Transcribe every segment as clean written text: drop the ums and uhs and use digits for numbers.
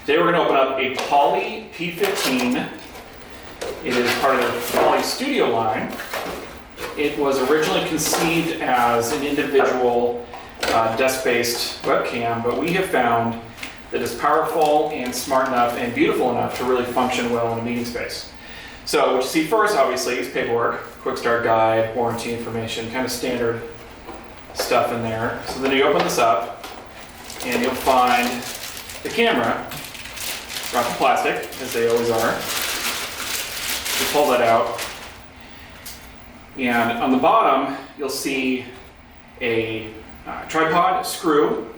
Today we're going to open up a Poly P15. It is part of the Poly Studio line. It was originally conceived as an individual desk-based webcam, but we have found that it's powerful and smart enough and beautiful enough to really function well in a meeting space. So what you see first, obviously, is paperwork, quick start guide, warranty information, kind of standard stuff in there. So then you open this up and you'll find the camera wrapped in plastic, as they always are. You pull that out, and on the bottom you'll see a tripod, screw,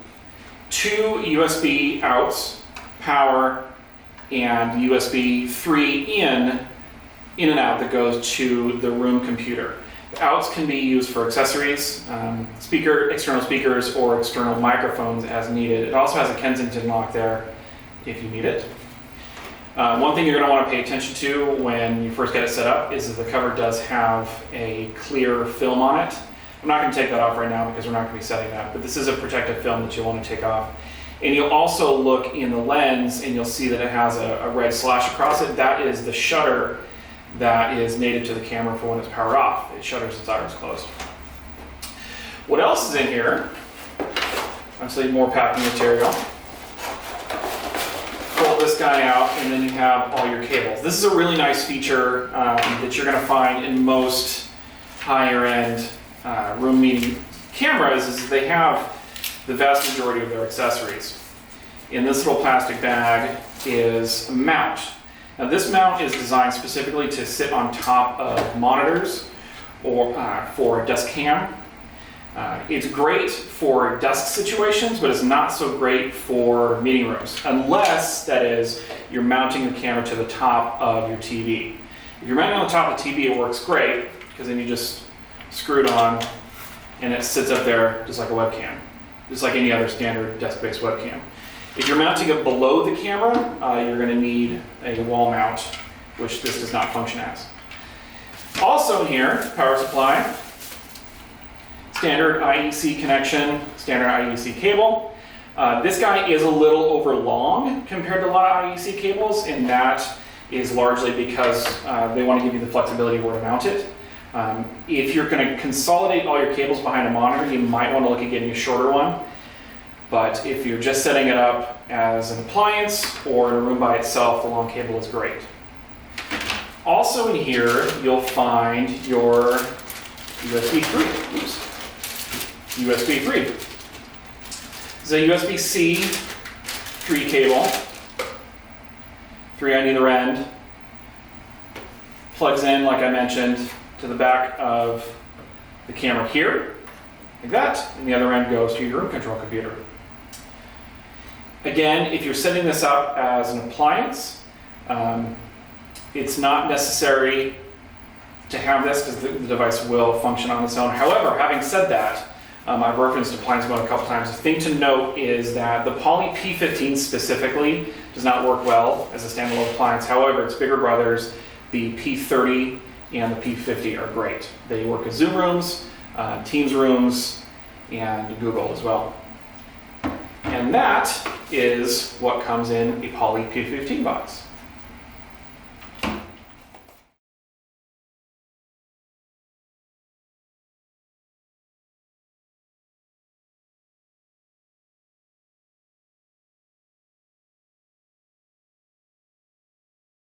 two USB outs, power, and USB 3 in and out that goes to the room computer. The outs can be used for accessories, external speakers, or external microphones as needed. It also has a Kensington lock there if you need it. One thing you're going to want to pay attention to when you first get it set up is that the cover does have a clear film on it. I'm not going to take that off right now because we're not going to be setting that, but this is a protective film that you'll want to take off. And you'll also look in the lens and you'll see that it has a red slash across it. That is the shutter that is native to the camera for when it's powered off. It shutters its iris closed. What else is in here? Obviously more packing material. Pull this guy out and then you have all your cables. This is a really nice feature that you're going to find in most higher end room meeting cameras is they have the vast majority of their accessories. In this little plastic bag is a mount. Now this mount is designed specifically to sit on top of monitors or for a desk cam. It's great for desk situations, but it's not so great for meeting rooms, unless, that is, you're mounting the camera to the top of your TV. If you're mounting on the top of the TV, it works great, because then you just screw it on, and it sits up there just like a webcam, just like any other standard desk-based webcam. If you're mounting it below the camera, you're going to need a wall mount, which this does not function as. Also in here, power supply. Standard IEC connection, standard IEC cable. This guy is a little over long compared to a lot of IEC cables, and that is largely because they want to give you the flexibility where to mount it. If you're going to consolidate all your cables behind a monitor, you might want to look at getting a shorter one. But if you're just setting it up as an appliance or in a room by itself, the long cable is great. Also in here, you'll find your USB 3. Oops. USB 3. This is a USB-C 3 cable, 3 on either end. Plugs in, like I mentioned, to the back of the camera here, like that, and the other end goes to your room control computer. Again, if you're setting this up as an appliance, it's not necessary to have this because the device will function on its own. However, having said that, I've referenced appliance mode a couple times. The thing to note is that the Poly P15 specifically does not work well as a standalone appliance. However, its bigger brothers, the P30 and the P50, are great. They work as Zoom rooms, Teams rooms, and Google as well. And that is what comes in a Poly P15 box.